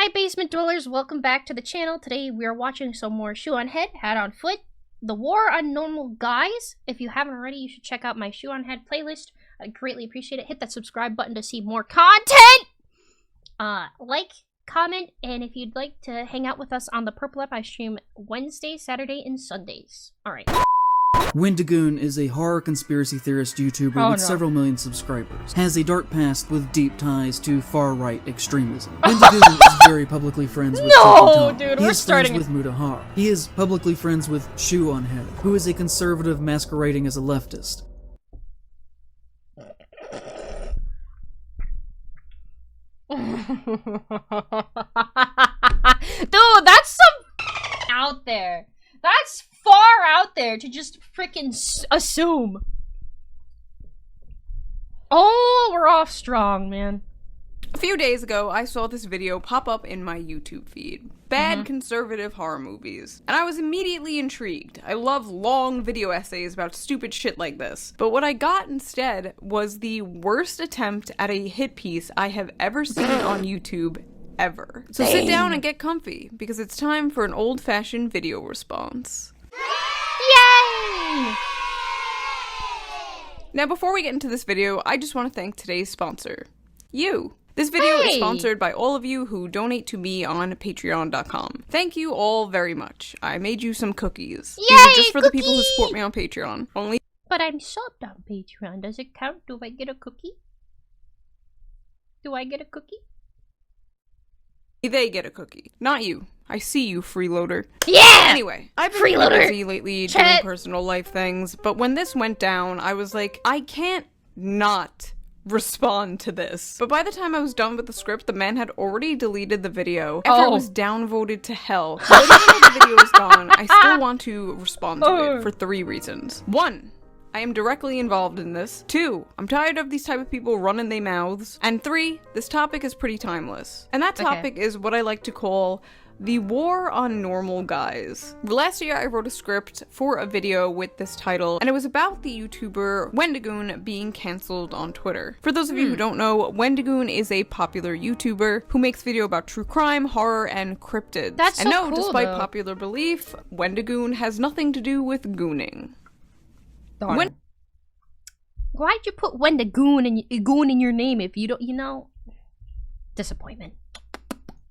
Hi basement dwellers, welcome back to the channel. Today we are watching some more Shoe0nHead, Hat on Foot, The War on Normal Guys. If you haven't already, you should check out my Shoe0nHead playlist. I'd greatly appreciate it. Hit that subscribe button to see more content! Like, comment, and if you'd like to hang out with us on the Purple App, I stream Wednesday, Saturday, and Sundays. Alright. Wendigoon is a horror conspiracy theorist YouTuber with several million subscribers. Has a dark past with deep ties to far-right extremism. Wendigoon is very publicly friends with dude, he we're is starting friends with Mutahar. He is publicly friends with Shoe0nHead, who is a conservative masquerading as a leftist. Dude, that's some out there. That's far out there to just freaking assume. Oh, we're off strong, man. A few days ago, I saw this video pop up in my YouTube feed. Bad conservative horror movies. And I was immediately intrigued. I love long video essays about stupid shit like this. But what I got instead was the worst attempt at a hit piece I have ever seen on YouTube ever. So sit down and get comfy, because it's time for an old-fashioned video response. Yay! Now, before we get into this video, I just want to thank today's sponsor, you. This video is sponsored by all of you who donate to me on patreon.com. Thank you all very much. I made you some cookies. Yay, these are just for the people who support me on Patreon. Only. But I'm subbed on Patreon. Does it count? Do I get a cookie? Do I get a cookie? They get a cookie. Not you. I see you, freeloader. Yeah! Anyway, I've been really busy lately doing Chat. personal life things, but when this went down, I was like, I can't not respond to this. But by the time I was done with the script, the man had already deleted the video after it was downvoted to hell. But even though the video is gone, I still want to respond to it for 3 reasons. 1, I am directly involved in this. 2, I'm tired of these type of people running their mouths. And 3, this topic is pretty timeless. And that topic is what I like to call the war on normal guys. Last year I wrote a script for a video with this title, and it was about the YouTuber Wendigoon being cancelled on Twitter. For those of you who don't know, Wendigoon is a popular YouTuber who makes video about true crime, horror, and cryptids. That's and so no, cool, despite though. popular belief, Wendigoon has nothing to do with gooning. Darn. Why'd you put Wendigoon in your name if you don't, you know? Disappointment.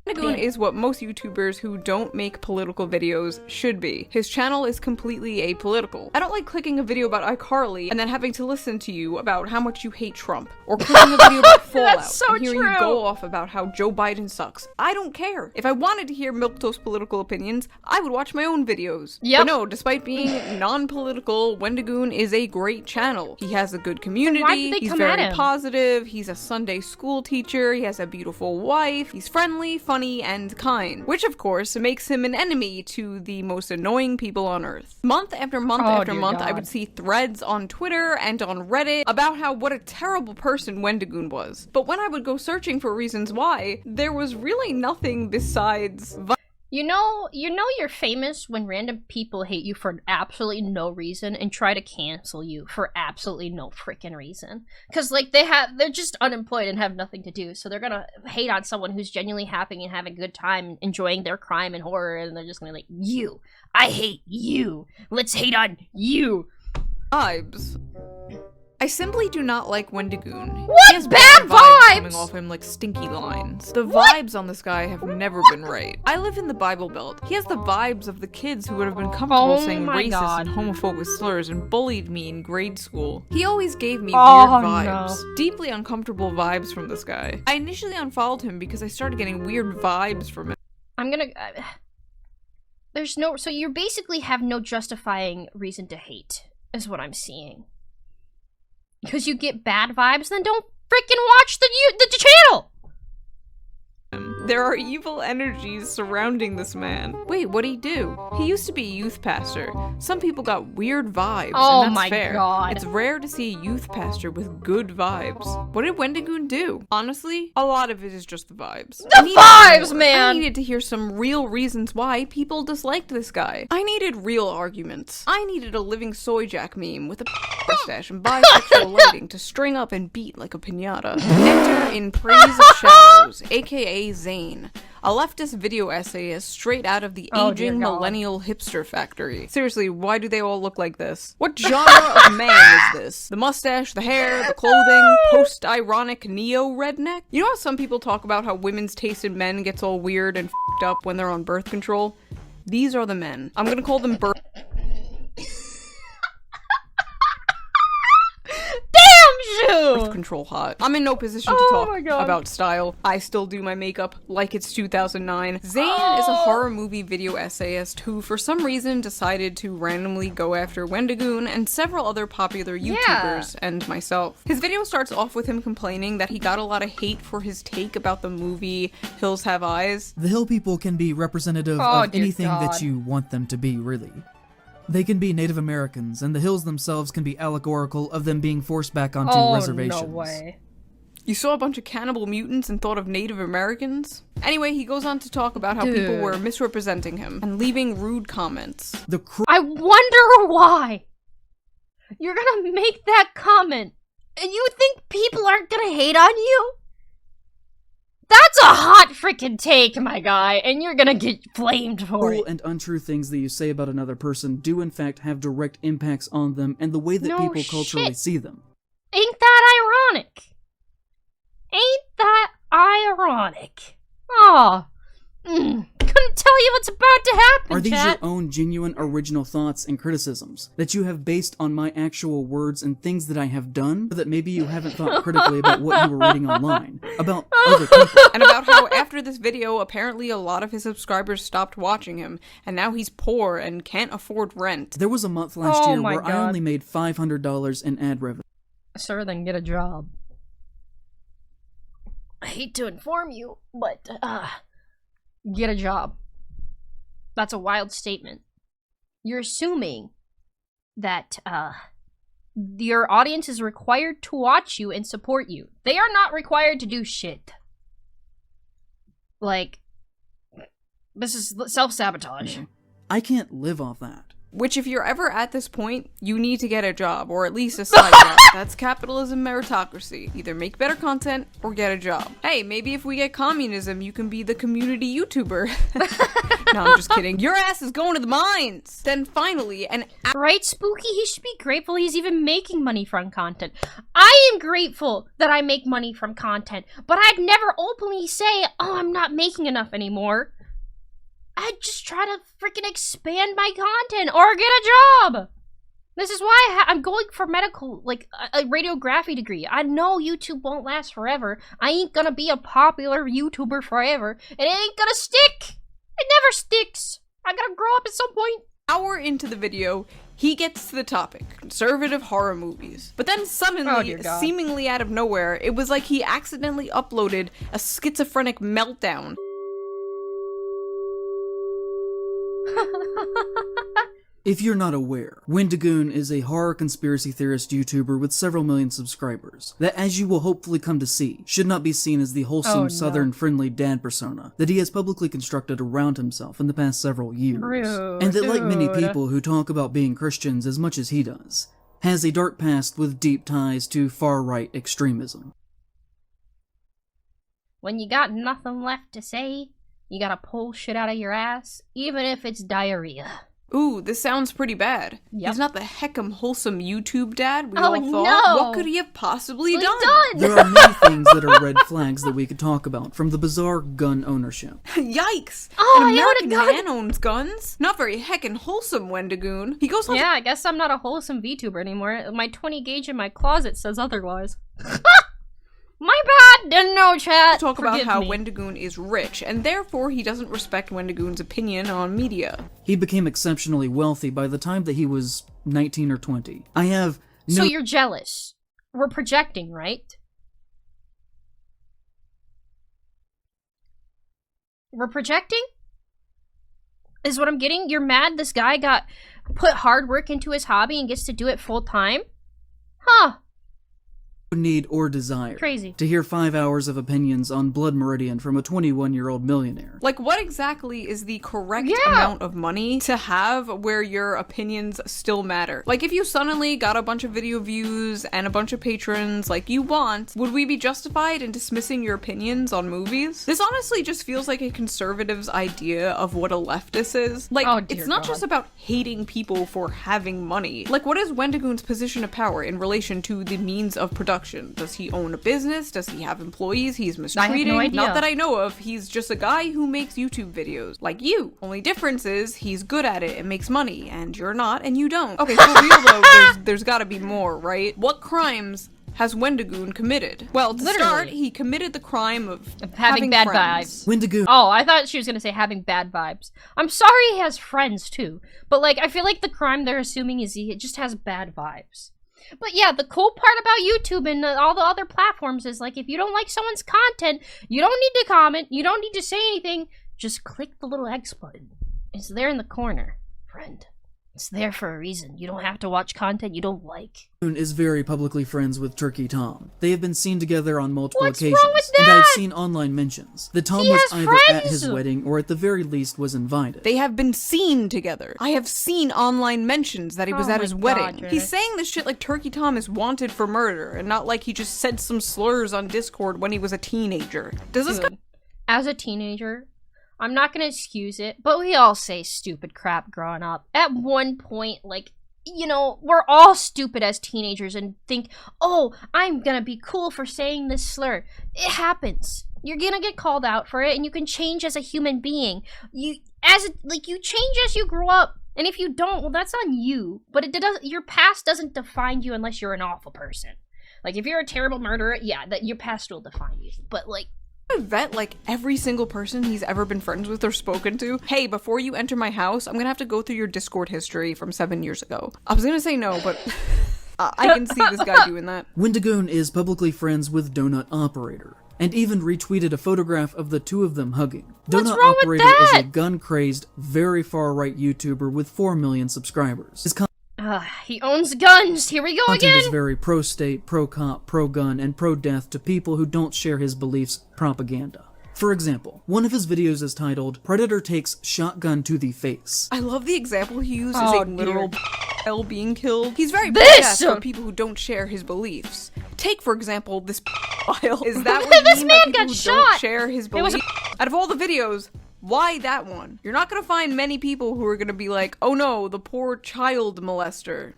Wendigoon is what most YouTubers who don't make political videos should be. His channel is completely apolitical. I don't like clicking a video about iCarly and then having to listen to you about how much you hate Trump, or clicking a video about Fallout so and hearing you go off about how Joe Biden sucks. I don't care. If I wanted to hear milquetoast political opinions, I would watch my own videos. But no, despite being non-political, Wendigoon is a great channel. He has a good community, he's very positive, he's a Sunday school teacher, he has a beautiful wife, he's friendly, funny, and kind, which of course makes him an enemy to the most annoying people on earth. Month after month after month, I would see threads on Twitter and on Reddit about how what a terrible person Wendigoon was. But when I would go searching for reasons why, there was really nothing besides You know you're famous when random people hate you for absolutely no reason and try to cancel you for absolutely no freaking reason. Cause like they're just unemployed and have nothing to do, so they're gonna hate on someone who's genuinely happy and having a good time enjoying their crime and horror, and they're just gonna be like, you, I hate you, let's hate on you. vibes. I simply do not like Wendigoon. What? He has Bad vibes vibes coming off him like stinky lines. The vibes on this guy have never been right. I live in the Bible Belt. He has the vibes of the kids who would have been comfortable saying racist and homophobic slurs and bullied me in grade school. He always gave me weird vibes. Deeply uncomfortable vibes from this guy. I initially unfollowed him because I started getting weird vibes from him. I'm gonna... there's no... So you basically have no justifying reason to hate, is what I'm seeing. Because you get bad vibes, then don't freaking watch the channel! There are evil energies surrounding this man. Wait, what'd he do? He used to be a youth pastor. Some people got weird vibes, and that's fair. God. It's rare to see a youth pastor with good vibes. What did Wendigoon do? Honestly, a lot of it is just the vibes. The vibes, man! I needed to hear some real reasons why people disliked this guy. I needed real arguments. I needed a living soy jack meme with a mustache and bisexual lighting to string up and beat like a piñata. Enter in praise of shadows. Videos, aka Zane. A leftist video essayist straight out of the aging millennial hipster factory. Seriously, why do they all look like this? What genre of man is this? The mustache, the hair, the clothing, post-ironic neo-redneck? You know how some people talk about how women's taste in men gets all weird and f***ed up when they're on birth control? These are the men. I'm gonna call them birth control hot. I'm in no position to talk about style. I still do my makeup like it's 2009. Zane is a horror movie video essayist who for some reason decided to randomly go after Wendigoon and several other popular YouTubers and myself. His video starts off with him complaining that he got a lot of hate for his take about the movie Hills Have Eyes. The hill people can be representative of anything that you want them to be, really. They can be Native Americans, and the hills themselves can be allegorical of them being forced back onto reservations. No way. You saw a bunch of cannibal mutants and thought of Native Americans? Anyway, he goes on to talk about how people were misrepresenting him and leaving rude comments. I wonder why! You're gonna make that comment, and you think people aren't gonna hate on you? That's a hot freaking take, my guy, and you're gonna get flamed for it. And untrue things that you say about another person do in fact have direct impacts on them and the way that people culturally see them. Ain't that ironic? Ain't that ironic? Aw. Couldn't tell you what's about to happen, Are these your own genuine original thoughts and criticisms that you have based on my actual words and things that I have done, or that maybe you haven't thought critically about what you were reading online, about other people? And about how after this video, apparently a lot of his subscribers stopped watching him, and now he's poor and can't afford rent. There was a month last year where I only made $500 in ad revenue. Sir, then get a job. I hate to inform you, but, get a job. That's a wild statement. You're assuming that, your audience is required to watch you and support you. They are not required to do shit. Like, this is self-sabotage. I can't live off that. Which, if you're ever at this point, you need to get a job, or at least a side job. That's capitalism meritocracy. Either make better content, or get a job. Hey, maybe if we get communism, you can be the community YouTuber. No, I'm just kidding. Your ass is going to the mines! Then finally, Right, Spooky? He should be grateful he's even making money from content. I am grateful that I make money from content, but I'd never openly say, oh, I'm not making enough anymore. I'd just try to freaking expand my content or get a job. This is why I'm going for medical, like a radiography degree. I know YouTube won't last forever. I ain't gonna be a popular YouTuber forever. It ain't gonna stick. It never sticks. I gotta grow up at some point. Hour into the video, he gets to the topic, conservative horror movies. But then suddenly, seemingly out of nowhere, it was like he accidentally uploaded a schizophrenic meltdown. If you're not aware, Wendigoon is a horror conspiracy theorist YouTuber with several million subscribers that, as you will hopefully come to see, should not be seen as the wholesome, southern-friendly dad persona that he has publicly constructed around himself in the past several years. And that, like many people who talk about being Christians as much as he does, has a dark past with deep ties to far-right extremism. When you got nothing left to say, you gotta pull shit out of your ass, even if it's diarrhea. Ooh, this sounds pretty bad. Yep. He's not the heckum wholesome YouTube dad we all thought. No. What could he have possibly done? There are many things that are red flags that we could talk about, from the bizarre gun ownership. Yikes! Oh, An American man owns guns? Not very heckin' wholesome, Wendigoon. He goes on I guess I'm not a wholesome VTuber anymore. My 20 gauge in my closet says otherwise. My bad! Didn't know, chat. Talk about how Wendigoon is rich, and therefore he doesn't respect Wendigoon's opinion on media. He became exceptionally wealthy by the time that he was 19 or 20. I have no— So you're jealous. We're projecting, right? We're projecting? Is what I'm getting? You're mad this guy got put hard work into his hobby and gets to do it full time? Huh. need or desire. Crazy. To hear 5 hours of opinions on Blood Meridian from a 21-year-old millionaire. Like, what exactly is the correct amount of money to have where your opinions still matter? Like, if you suddenly got a bunch of video views and a bunch of patrons like you want, would we be justified in dismissing your opinions on movies? This honestly just feels like a conservative's idea of what a leftist is. Like, it's not just about hating people for having money. Like, what is Wendigoon's position of power in relation to the means of production? Does he own a business? Does he have employees he's mistreating? I have no idea. Not that I know of. He's just a guy who makes YouTube videos. Like you. Only difference is he's good at it and makes money, and you're not, and you don't. Okay, for real though, there's gotta be more, right? What crimes has Wendigoon committed? Well, to start, he committed the crime of having bad friends. vibes. Wendigoon. Oh, I thought she was gonna say having bad vibes. I'm sorry he has friends too, but like, I feel like the crime they're assuming is he just has bad vibes. But yeah, the cool part about YouTube and all the other platforms is like, if you don't like someone's content, you don't need to comment, you don't need to say anything, just click the little X button. It's there in the corner, friend. It's there for a reason. You don't have to watch content you don't like. Is very publicly friends with Turkey Tom. They have been seen together on multiple What's occasions, wrong with and that? I've seen online mentions that Tom He was has either at friends! his wedding or at the very least was invited. They have been seen together. I have seen online mentions that he was Oh at my his God, wedding. Jared. He's saying this shit like Turkey Tom is wanted for murder, and not like he just said some slurs on Discord when he was a teenager. Does this Dude, as a teenager, I'm not gonna excuse it, but we all say stupid crap growing up. At one point, like, you know, we're all stupid as teenagers and think, oh, I'm gonna be cool for saying this slur. It happens. You're gonna get called out for it, and you can change as a human being. You change as you grow up. And if you don't, well, that's on you. But your past doesn't define you unless you're an awful person. Like, if you're a terrible murderer, yeah, that your past will define you. But, like, I vet like every single person he's ever been friends with or spoken to? Hey, before you enter my house, I'm gonna have to go through your Discord history from 7 years ago. I was gonna say no, but I can see this guy doing that. Wendigoon is publicly friends with Donut Operator, and even retweeted a photograph of the two of them hugging. What's Donut wrong with Operator is a that? gun-crazed, very far-right YouTuber with 4 million subscribers. His he owns guns. Here we go content again. is very pro-state, pro-cop, pro-gun, and pro-death to people who don't share his beliefs propaganda. For example, one of his videos is titled, Predator Takes Shotgun to the Face. I love the example he used Oh, as a literal child being killed. He's very This- pro-death for people who don't share his beliefs. Take, for example, this file. Is that what This you mean by man people got who shot. don't share his It was beliefs? Out of all the videos, why that one? You're not gonna find many people who are gonna be like, oh no, the poor child molester.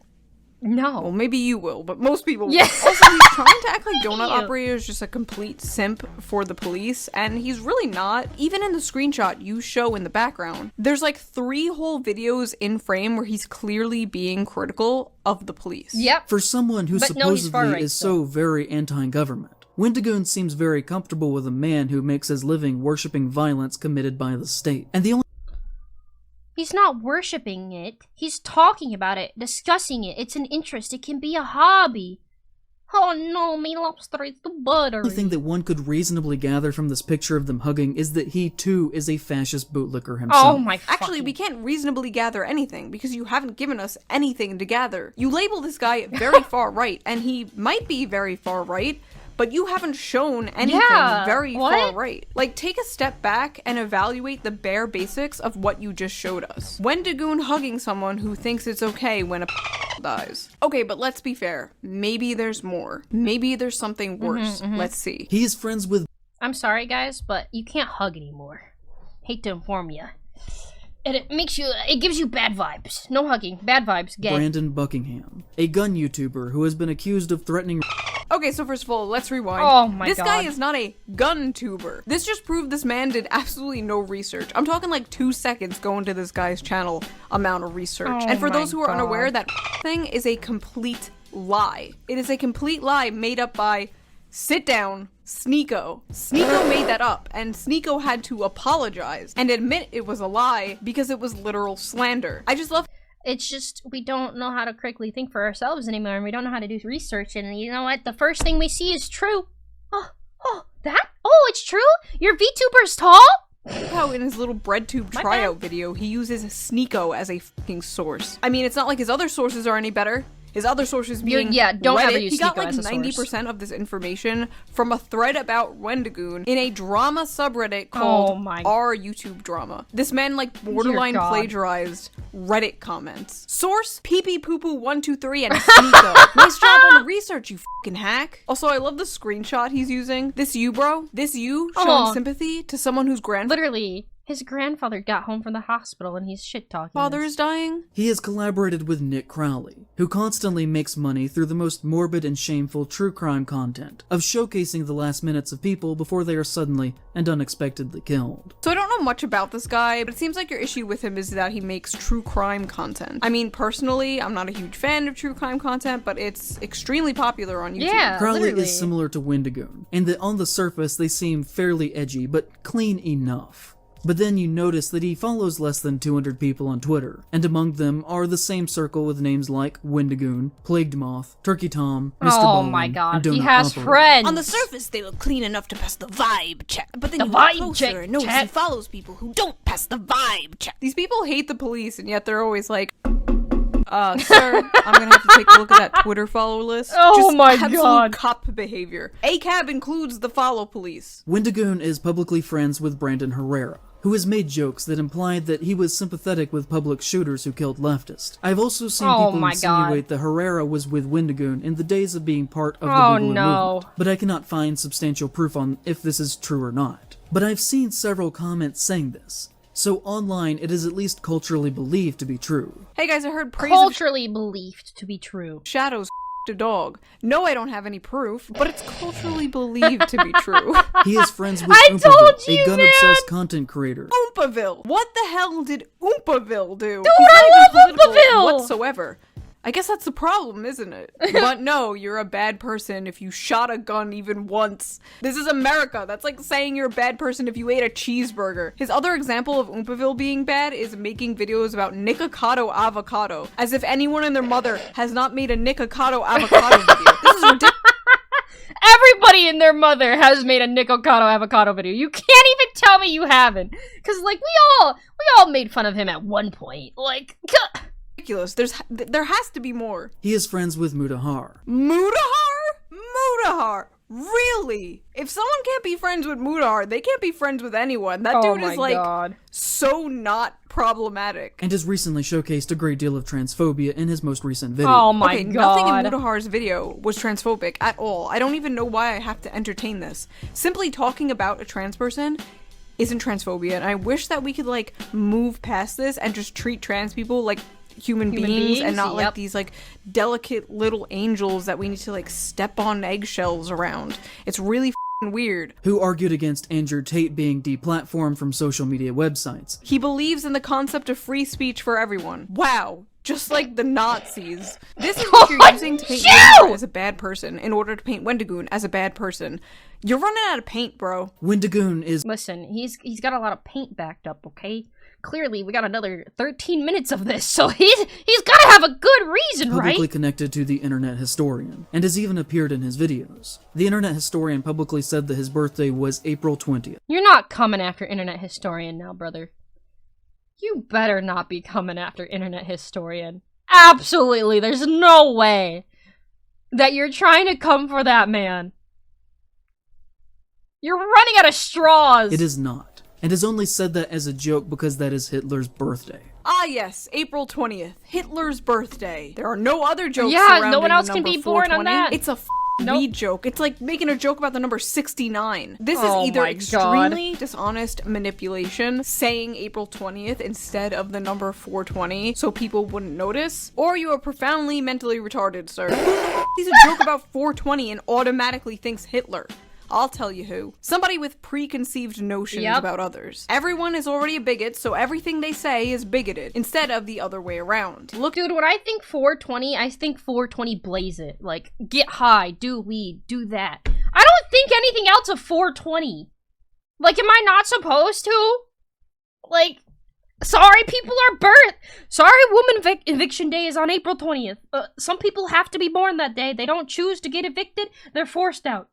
Well, No. maybe you will, but most people Yeah. will. Also, he's trying to act like Donut You. Operator is just a complete simp for the police, and he's really not. Even in the screenshot you show in the background, there's like 3 whole videos in frame where he's clearly being critical of the police. Yep. For someone who But no, he's supposedly far-right, is so very anti-government, Wendigoon seems very comfortable with a man who makes his living worshipping violence committed by the state. And the only He's not worshipping it. He's talking about it, discussing it. It's an interest. It can be a hobby. Oh no, me lobster is too buttery. thing that one could reasonably gather from this picture of them hugging is that he too is a fascist bootlicker himself. Oh my Actually, fucking- we can't reasonably gather anything because you haven't given us anything to gather. You label this guy very far right, and he might be very far right, but you haven't shown anything very far right. Like, take a step back and evaluate the bare basics of what you just showed us. Wendigoon hugging someone who thinks it's okay when a dies. Okay, but let's be fair. Maybe there's more. Maybe there's something worse. Let's see. He is friends with I'm sorry, guys, but you can't hug anymore. Hate to inform you. And it gives you bad vibes. No hugging. Bad vibes. Gay. Brandon Buckingham, a gun YouTuber who has been accused of threatening Okay, so first of all, let's rewind. Oh my This guy God. is not a gun tuber. This just proved this man did absolutely no research. I'm talking like 2 seconds going to this guy's channel amount of research. Oh And for my those who are God. unaware, that thing is a complete lie. It is a complete lie made up by, sit down, Sneeko. Sneeko made that up, and Sneeko had to apologize and admit it was a lie because it was literal slander. I just love It's just, we don't know how to critically think for ourselves anymore, and we don't know how to do research, and you know what? The first thing we see is true. It's true? Your VTuber's tall? how in his little breadtube My tryout video, he uses Sneeko as a fucking source. I mean, it's not like his other sources are any better. His other sources being don't Reddit. ever use He got Sneeko like as a source. 90% of this information from a thread about Wendigoon in a drama subreddit called Our YouTube Drama. This man like borderline plagiarized Reddit comments. Source PP-poo-poo-123 and Sneeko. Nice job on the research, you fucking hack. Also, I love the screenshot he's using. This you, bro. This you showing sympathy to someone whose literally. His grandfather got home from the hospital and he's shit-talking. Father is dying? He has collaborated with Nick Crowley, who constantly makes money through the most morbid and shameful true crime content, of showcasing the last minutes of people before they are suddenly and unexpectedly killed. So I don't know much about this guy, but it seems like your issue with him is that he makes true crime content. I mean, personally, I'm not a huge fan of true crime content, but it's extremely popular on YouTube. Yeah, Crowley is similar to Wendigoon, in that on the surface they seem fairly edgy, but clean enough. But then you notice that he follows less than 200 people on Twitter, and among them are the same circle with names like Wendigoon, Plagued Moth, Turkey Tom, Mr. Ballin, my god, and Donut he has Operator. friends! On the surface, they look clean enough to pass the vibe check, but then the you look vibe closer check, and notice he follows people who don't pass the vibe check. These people hate the police, and yet they're always like, sir, I'm gonna have to take a look at that Twitter follow list. Absolute cop behavior. ACAB includes the follow police. Wendigoon is publicly friends with Brandon Herrera, who has made jokes that implied that he was sympathetic with public shooters who killed leftists. I've also seen people insinuate that Herrera was with Wendigoon in the days of being part of the Boogaloo movement, but I cannot find substantial proof on if this is true or not. But I've seen several comments saying this, so online it is at least culturally believed to be true. Hey guys, I heard praise culturally believed to be true. Shadows a dog. No, I don't have any proof, but it's culturally believed to be true. He is friends with Oompaville, a gun-obsessed content creator. Oompaville! What the hell did Oompaville do? Dude, I love Oompaville! Whatsoever. I guess that's the problem, isn't it? But no, you're a bad person if you shot a gun even once. This is America. That's like saying you're a bad person if you ate a cheeseburger. His other example of Oompaville being bad is making videos about Nikocado avocado, as if anyone and their mother has not made a Nikocado avocado video. This is ridiculous. Everybody and their mother has made a Nikocado avocado video. You can't even tell me you haven't. Cause like we all made fun of him at one point. Like ridiculous. There has to be more. He is friends with Mutahar. Mutahar? Really? If someone can't be friends with Mutahar, they can't be friends with anyone. That dude is like so not problematic. And has recently showcased a great deal of transphobia in his most recent video. Oh my god. Nothing in Mutahar's video was transphobic at all. I don't even know why I have to entertain this. Simply talking about a trans person isn't transphobia, and I wish that we could like move past this and just treat trans people like human beings and not like these like delicate little angels that we need to like step on eggshells around. It's really weird. Who argued against Andrew Tate being deplatformed from social media websites. He believes in the concept of free speech for everyone. Wow. Just like the Nazis. This is what you're using to paint Wendigoon as a bad person in order to paint Wendigoon as a bad person. You're running out of paint, bro. Wendigoon is— Listen, he's got a lot of paint backed up, okay? Clearly, we got another 13 minutes of this, so he's gotta have a good reason, right? Publicly connected to the Internet Historian, and has even appeared in his videos. The Internet Historian publicly said that his birthday was April 20th. You're not coming after Internet Historian now, brother. You better not be coming after Internet Historian. Absolutely, there's no way that you're trying to come for that man. You're running out of straws. It is not. And has only said that as a joke because that is Hitler's birthday. Ah yes, April 20th, Hitler's birthday. There are no other jokes no one else can be born on that. It's a weed joke. It's like making a joke about the number 69. This is either extremely dishonest manipulation, saying April 20th instead of the number 420 so people wouldn't notice, or you are profoundly mentally retarded, sir. He's a joke about 420 and automatically thinks Hitler. I'll tell you who. Somebody with preconceived notions about others. Everyone is already a bigot, so everything they say is bigoted, instead of the other way around. Look, dude, when I think 420, I think 420 blaze it. Like, get high, do weed, do that. I don't think anything else of 420. Like, am I not supposed to? Like, sorry, people are birthed. Sorry, woman eviction day is on April 20th. Some people have to be born that day. They don't choose to get evicted, they're forced out.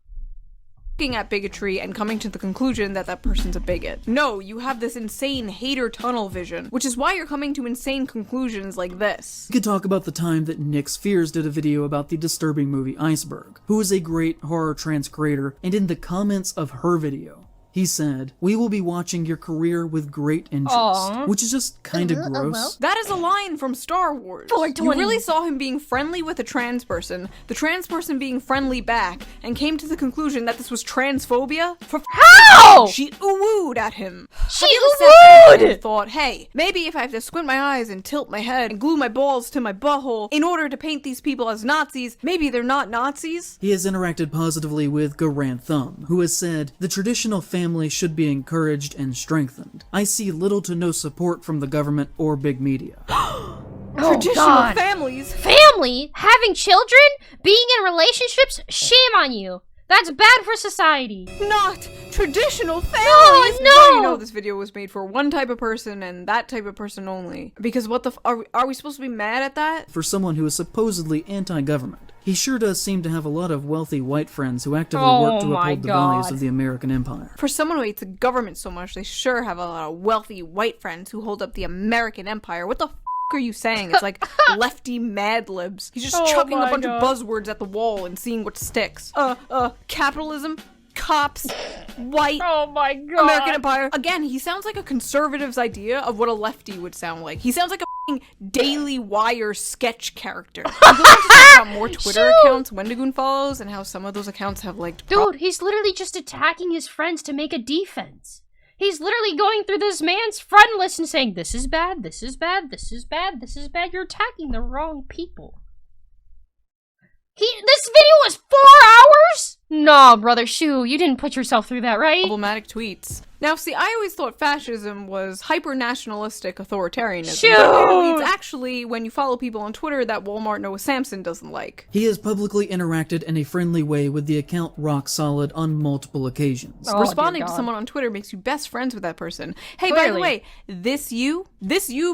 looking at bigotry and coming to the conclusion that that person's a bigot. No, you have this insane hater tunnel vision, which is why you're coming to insane conclusions like this. We could talk about the time that Nick Spheres did a video about the disturbing movie Iceberg, who is a great horror trans creator, and in the comments of her video, he said, "We will be watching your career with great interest," which is just kinda gross. That is a line from Star Wars. 420. You really saw him being friendly with a trans person, the trans person being friendly back, and came to the conclusion that this was transphobia? How? She ooh-wooed at him. She ooh-wooed! Thought, hey, maybe if I have to squint my eyes and tilt my head and glue my balls to my butthole in order to paint these people as Nazis, maybe they're not Nazis? He has interacted positively with Garant Thumb, who has said, "The traditional family should be encouraged and strengthened. I see little to no support from the government or big media." Traditional families? Family? Having children? Being in relationships? Shame on you. That's bad for society. Not traditional families! No! You know this video was made for one type of person and that type of person only. Because what the are we supposed to be mad at that? For someone who is supposedly anti-government, he sure does seem to have a lot of wealthy white friends who actively work to uphold the values of the American empire. For someone who hates the government so much, they sure have a lot of wealthy white friends who hold up the American empire. What the are you saying? It's like lefty Mad Libs. He's just chucking a bunch of buzzwords at the wall and seeing what sticks. Capitalism, cops, white, American empire. Again, he sounds like a conservative's idea of what a lefty would sound like. He sounds like a Daily Wire sketch character. I'm going to talk about more Twitter accounts Wendigoon follows and how some of those accounts have liked. Dude, he's literally just attacking his friends to make a defense. He's literally going through this man's friend list and saying, this is bad, this is bad, this is bad, this is bad. You're attacking the wrong people. This video was 4 hours? No, brother Shoe, you didn't put yourself through that, right? Problematic tweets. Now, see, I always thought fascism was hyper-nationalistic authoritarianism. Shoot! But apparently it's actually when you follow people on Twitter that Walmart Noah Samson doesn't like. He has publicly interacted in a friendly way with the account Rock Solid on multiple occasions. Responding to someone on Twitter makes you best friends with that person. Hey, by the way, this you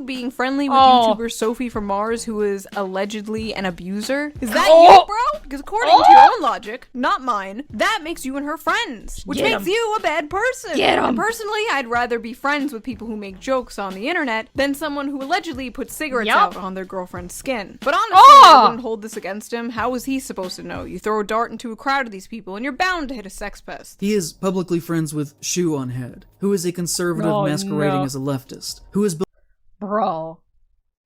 being friendly with YouTuber Sophie from Mars, who is allegedly an abuser, is that you, bro? Because according to your own logic, not mine, that makes you and her friends, which makes you a bad person. Get 'em. And personally, I'd rather be friends with people who make jokes on the internet than someone who allegedly puts cigarettes out on their girlfriend's skin. But honestly, I wouldn't hold this against him. How is he supposed to know? You throw a dart into a crowd of these people and you're bound to hit a sex pest. He is publicly friends with Shoe0nHead, who is a conservative masquerading as a leftist, who is Bro,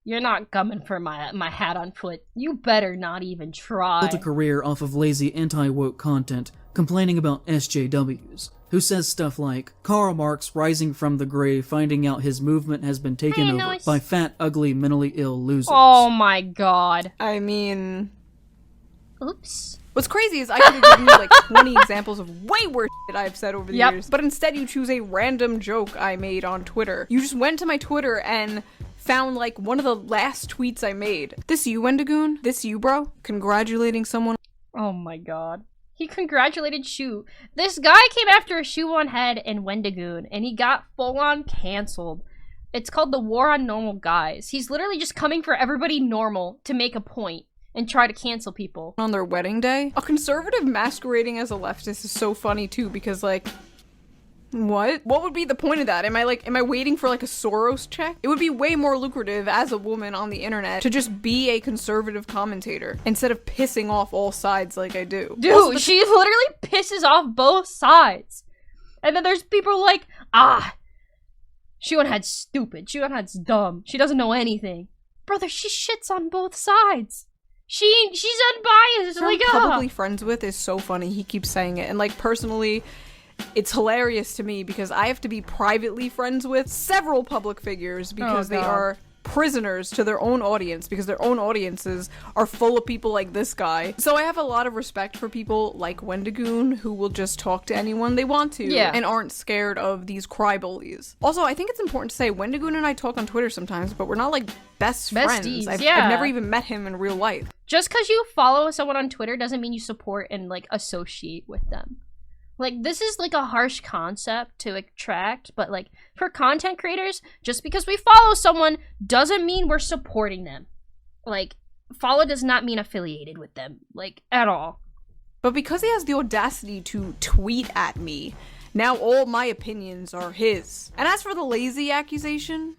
you're not coming for my hat on foot. You better not even try. built a career off of lazy anti-woke content, complaining about SJWs, who says stuff like, Karl Marx rising from the grave, finding out his movement has been taken over by fat, ugly, mentally ill losers. Oh my god. I mean... Oops. What's crazy is I could have given you like 20 examples of way worse shit I've said over the years, but instead you choose a random joke I made on Twitter. You just went to my Twitter and found like one of the last tweets I made. This you, Wendigoon? This you, bro? Congratulating someone? Oh my god. He congratulated Shoe. This guy came after Shoe0nHead and Wendigoon, and he got full-on canceled. It's called the War on Normal Guys. He's literally just coming for everybody normal to make a point and try to cancel people. On their wedding day? A conservative masquerading as a leftist is so funny too, because like, what? What would be the point of that? Am I waiting for like a Soros check? It would be way more lucrative as a woman on the internet to just be a conservative commentator instead of pissing off all sides like I do. Dude, also, she literally pisses off both sides. And then there's people like, Shoe0nHead's stupid. Shoe0nHead's dumb. She doesn't know anything. Brother, she shits on both sides. She's unbiased. Like, publicly friends with is so funny. He keeps saying it. And like personally, it's hilarious to me because I have to be privately friends with several public figures because they are prisoners to their own audience because their own audiences are full of people like this guy. So I have a lot of respect for people like Wendigoon who will just talk to anyone they want to and aren't scared of these cry bullies. Also, I think it's important to say Wendigoon and I talk on Twitter sometimes, but we're not like best friends. I've never even met him in real life. Just because you follow someone on Twitter doesn't mean you support and like associate with them. Like, this is like a harsh concept to attract, but like for content creators, just because we follow someone doesn't mean we're supporting them. Like, follow does not mean affiliated with them, like, at all. But because he has the audacity to tweet at me, now all my opinions are his. And as for the lazy accusation,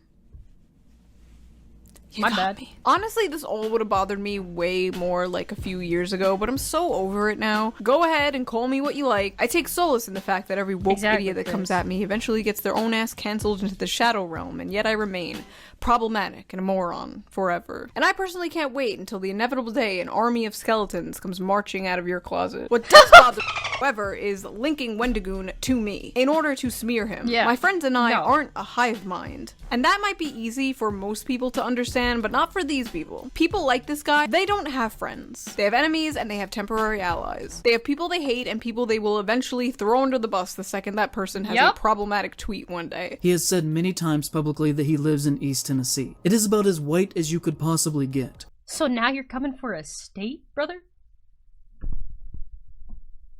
my bad. Me. Honestly, this all would have bothered me way more like a few years ago, but I'm so over it now. Go ahead and call me what you like. I take solace in the fact that every woke idiot that comes at me eventually gets their own ass cancelled into the shadow realm, and yet I remain problematic and a moron forever. And I personally can't wait until the inevitable day an army of skeletons comes marching out of your closet. What does bother me, however, is linking Wendigoon to me in order to smear him. Yeah. My friends and I aren't a hive mind. And that might be easy for most people to understand, but not for these people. People like this guy, they don't have friends. They have enemies and they have temporary allies. They have people they hate and people they will eventually throw under the bus the second that person has a problematic tweet one day. He has said many times publicly that he lives in East Tennessee. It is about as white as you could possibly get. So now you're coming for a state, brother?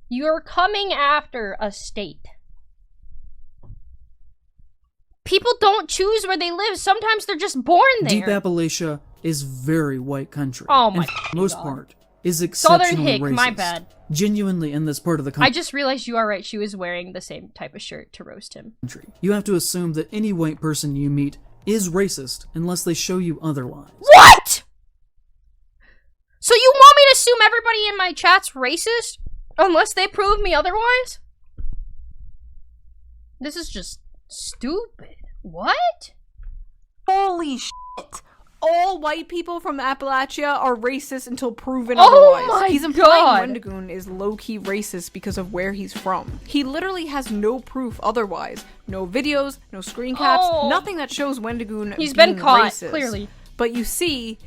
You're coming after a state. People don't choose where they live. Sometimes they're just born there. Deep Appalachia is very white country. Oh my and for the most part is Southern exceptionally hick, racist. my bad. Genuinely in this part of the country. I just realized you are right. She was wearing the same type of shirt to roast him. You have to assume that any white person you meet is racist unless they show you otherwise. What? So you want me to assume everybody in my chat's racist unless they prove me otherwise? This is just stupid. What? Holy shit. All white people from Appalachia are racist until proven Oh otherwise. my He's implying God. Wendigoon is low-key racist because of where he's from. He literally has no proof otherwise. No videos, no screen caps, nothing that shows Wendigoon He's being been caught, racist. clearly. But you see,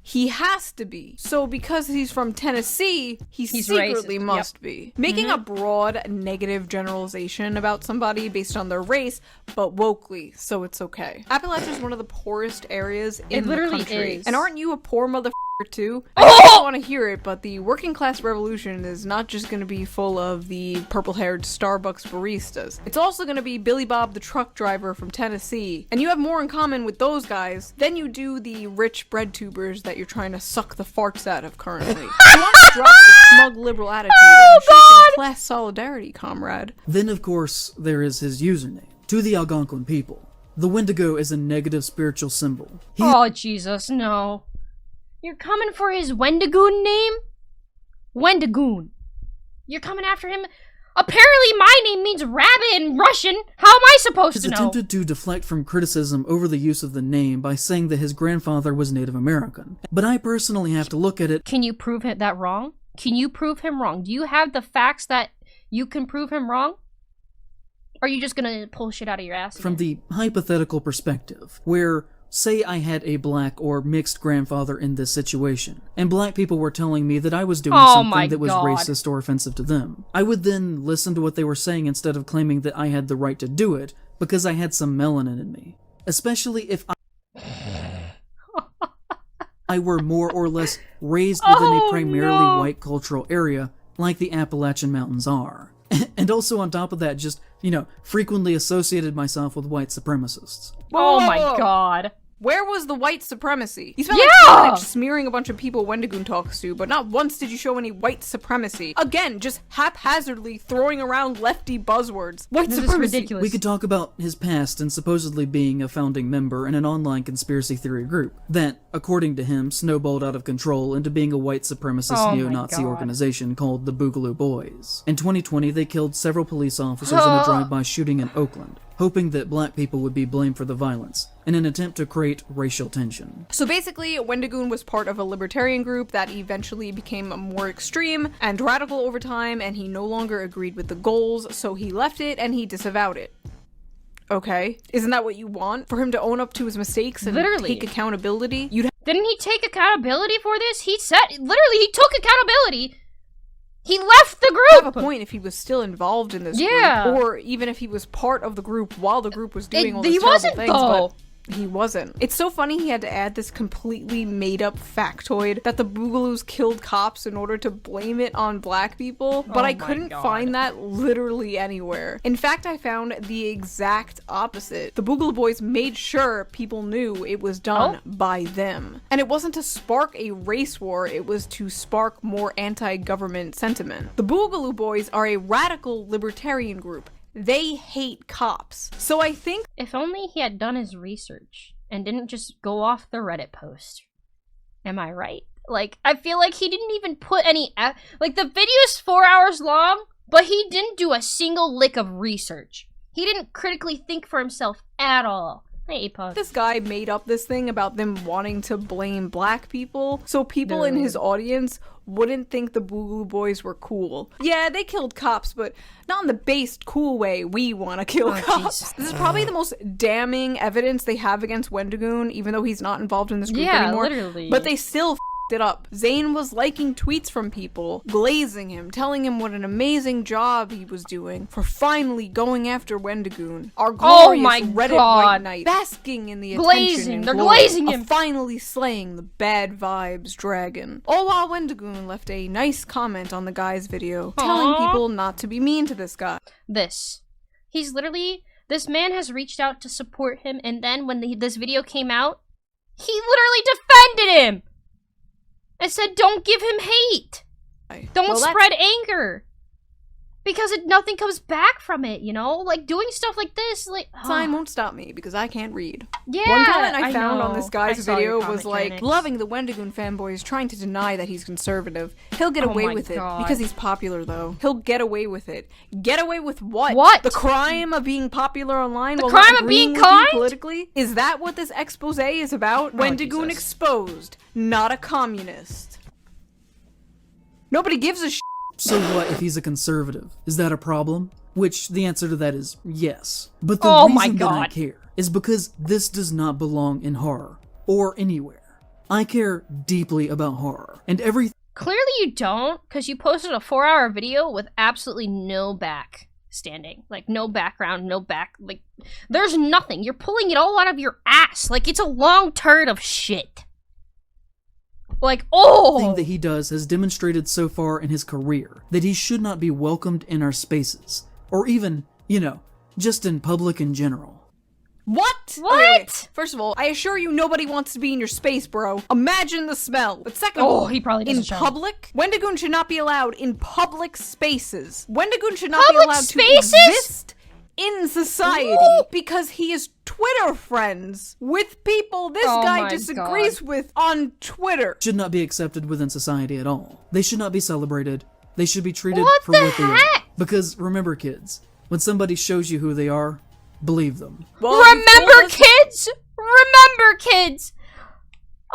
he has to be. So because he's from Tennessee, he secretly racist. must be. Making a broad negative generalization about somebody based on their race, but wokely, so it's okay. Appalachia is one of the poorest areas in the country. Is. And aren't you a poor motherfucker too? I don't want to hear it, but the working class revolution is not just going to be full of the purple-haired Starbucks baristas. It's also going to be Billy Bob the truck driver from Tennessee. And you have more in common with those guys than you do the rich bread tubers that you're trying to suck the farts out of currently. You want to drop the smug liberal attitude and show some class solidarity, comrade. Then, of course, there is his username. To the Algonquin people, the Wendigo is a negative spiritual symbol. Oh, Jesus, no. You're coming for his Wendigoon name? Wendigoon. You're coming after him? Apparently my name means rabbit in Russian. How am I supposed to know? He's attempted to deflect from criticism over the use of the name by saying that his grandfather was Native American. But I personally have to look at it. Can you prove that wrong? Can you prove him wrong? Do you have the facts that you can prove him wrong? Or are you just gonna pull shit out of your ass again? From the hypothetical perspective, where, say I had a black or mixed grandfather in this situation, and black people were telling me that I was doing something that was racist or offensive to them. I would then listen to what they were saying instead of claiming that I had the right to do it because I had some melanin in me. Especially if I were more or less raised within a primarily white cultural area like the Appalachian Mountains are. And also on top of that, just, frequently associated myself with white supremacists. Oh my god. Where was the white supremacy? You spent like 2 minutes smearing a bunch of people Wendigoon talks to, but not once did you show any white supremacy. Again, just haphazardly throwing around lefty buzzwords. White supremacy. Is ridiculous. We could talk about his past and supposedly being a founding member in an online conspiracy theory group that, according to him, snowballed out of control into being a white supremacist neo-Nazi organization called the Boogaloo Boys. In 2020, they killed several police officers in a drive-by shooting in Oakland, hoping that black people would be blamed for the violence, in an attempt to create racial tension. So basically, Wendigoon was part of a libertarian group that eventually became more extreme and radical over time, and he no longer agreed with the goals, so he left it and he disavowed it. Okay. Isn't that what you want? For him to own up to his mistakes and take accountability? Didn't he take accountability for this? He took accountability. He left the group! Have a point if he was still involved in this group, or even if he was part of the group while the group was doing all these terrible things, but he wasn't. It's so funny he had to add this completely made-up factoid that the Boogaloos killed cops in order to blame it on black people, but I couldn't find that literally anywhere. In fact, I found the exact opposite. The Boogaloo Boys made sure people knew it was done by them. And it wasn't to spark a race war, it was to spark more anti-government sentiment. The Boogaloo Boys are a radical libertarian group. They hate cops. So I think if only he had done his research and didn't just go off the Reddit post. Am I right? Like, I feel like he didn't even put any like, the video's 4 hours long, but he didn't do a single lick of research. He didn't critically think for himself at all. Hey, Puff. This guy made up this thing about them wanting to blame black people, so people in his audience wouldn't think the Boogaloo Boys were cool. Yeah, they killed cops, but not in the based, cool way we want to kill cops. Jesus. This is probably the most damning evidence they have against Wendigoon, even though he's not involved in this group anymore. Literally. But they still it up. Zayn was liking tweets from people, glazing him, telling him what an amazing job he was doing for finally going after Wendigoon. Our glorious Reddit white knight, basking in the attention and glazing him, finally slaying the bad vibes dragon. All while Wendigoon left a nice comment on the guy's video, telling people not to be mean to this guy. He's literally, this man has reached out to support him, and then when this video came out, he literally defended him! I said, don't give him hate. Don't spread anger. Because nothing comes back from it, you know? Like, doing stuff like this, like... Sign won't stop me, because I can't read. Yeah, one comment I found on this guy's video was like, loving the Wendigoon fanboys, trying to deny that he's conservative. He'll get away with it, because he's popular, though. He'll get away with it. Get away with what? What? The crime of being popular online? The crime of being kind? Politically? Is that what this expose is about? Wendigoon exposed, not a communist. Nobody gives a shit. So what if he's a conservative? Is that a problem? Which, the answer to that is yes. But the reason that I care is because this does not belong in horror. Or anywhere. I care deeply about horror. And everything. Clearly you don't, because you posted a 4-hour video with absolutely no standing. Like, no background, no back. Like, there's nothing. You're pulling it all out of your ass. Like, it's a long turd of shit. Like, thing that he does has demonstrated so far in his career that he should not be welcomed in our spaces. Or even, you know, just in public in general. What? Wait. First of all, I assure you nobody wants to be in your space, bro. Imagine the smell. But second of all, he probably doesn't in public, Wendigoon should not be allowed in public spaces. Wendigoon should not be allowed to exist in society because he is Twitter friends with people this guy disagrees with on Twitter. Should not be accepted within society at all. They should not be celebrated. They should be treated for what they are. Because remember, kids, when somebody shows you who they are, believe them. Well, remember, kids? Remember, kids!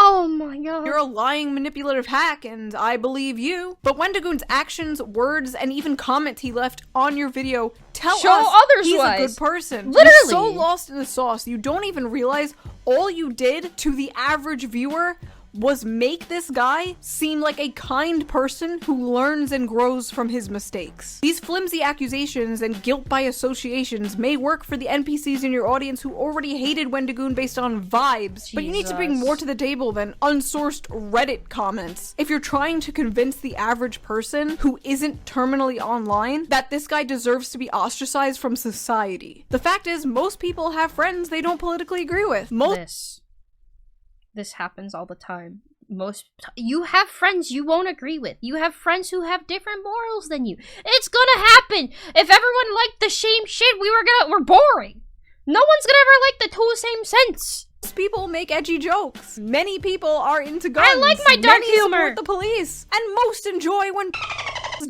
Oh my god. You're a lying, manipulative hack, and I believe you. But Wendigoon's actions, words, and even comments he left on your video tell us he's a good person. Literally. You're so lost in the sauce, you don't even realize all you did to the average viewer was make this guy seem like a kind person who learns and grows from his mistakes. These flimsy accusations and guilt by associations may work for the NPCs in your audience who already hated Wendigoon based on vibes, but you need to bring more to the table than unsourced Reddit comments. If you're trying to convince the average person who isn't terminally online that this guy deserves to be ostracized from society. The fact is, most people have friends they don't politically agree with. This happens all the time. You have friends you won't agree with. You have friends who have different morals than you. It's gonna happen. If everyone liked the same shit, we're boring. No one's gonna ever like the two same sense. Most people make edgy jokes. Many people are into guns. I like my dark humor. Support the police, and most enjoy when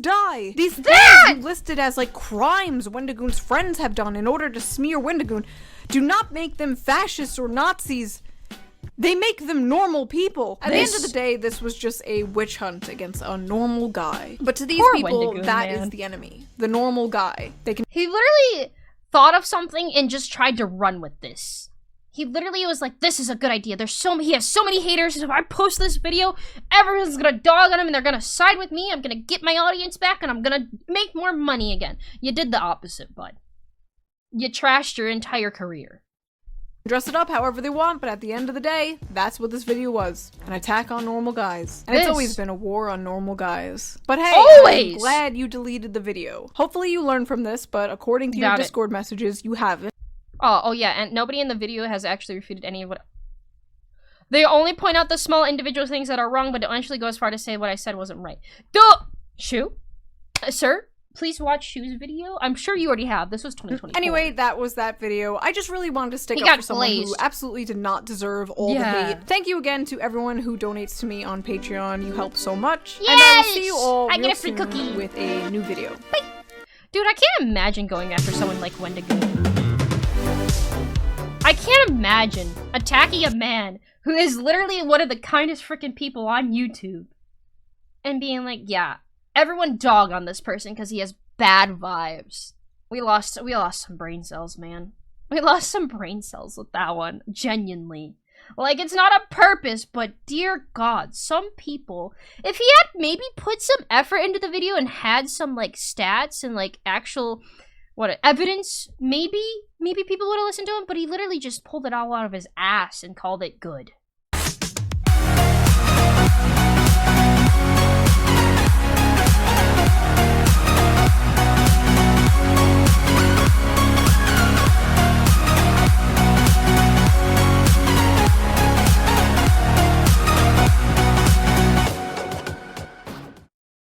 die. These things you listed as like crimes Wendigoon's friends have done in order to smear Wendigoon do not make them fascists or Nazis. They make them normal people. At the end of the day, this was just a witch hunt against a normal guy. But to these people, Wendigoon, that is the enemy. The normal guy. He literally thought of something and just tried to run with this. He literally was like, this is a good idea. He has so many haters. If I post this video, everyone's gonna dog on him and they're gonna side with me. I'm gonna get my audience back and I'm gonna make more money again. You did the opposite, bud. You trashed your entire career. Dress it up however they want, but at the end of the day, that's what this video was. An attack on normal guys. And it's always been a war on normal guys. But hey, I'm glad you deleted the video. Hopefully you learned from this, but according to your Discord messages, you haven't. Oh yeah, and nobody in the video has actually refuted any of what... They only point out the small individual things that are wrong, but don't actually go as far to say what I said wasn't right. Shoe? Sir? Please watch Shoe's video. I'm sure you already have. This was 2024. Anyway, that was that video. I just really wanted to stick up for someone who absolutely did not deserve all the hate. Thank you again to everyone who donates to me on Patreon. You help so much. Yes! And I will see you all real free cookie with a new video. Bye. Dude, I can't imagine going after someone like Wendigo. I can't imagine attacking a man who is literally one of the kindest freaking people on YouTube and being like, yeah, everyone dog on this person because he has bad vibes. We lost some brain cells, man. We lost some brain cells with that one, genuinely. Like, it's not a purpose, but dear God, some people, if he had maybe put some effort into the video and had some, like, stats and, like, actual, evidence, maybe people would have listened to him, but he literally just pulled it all out of his ass and called it good.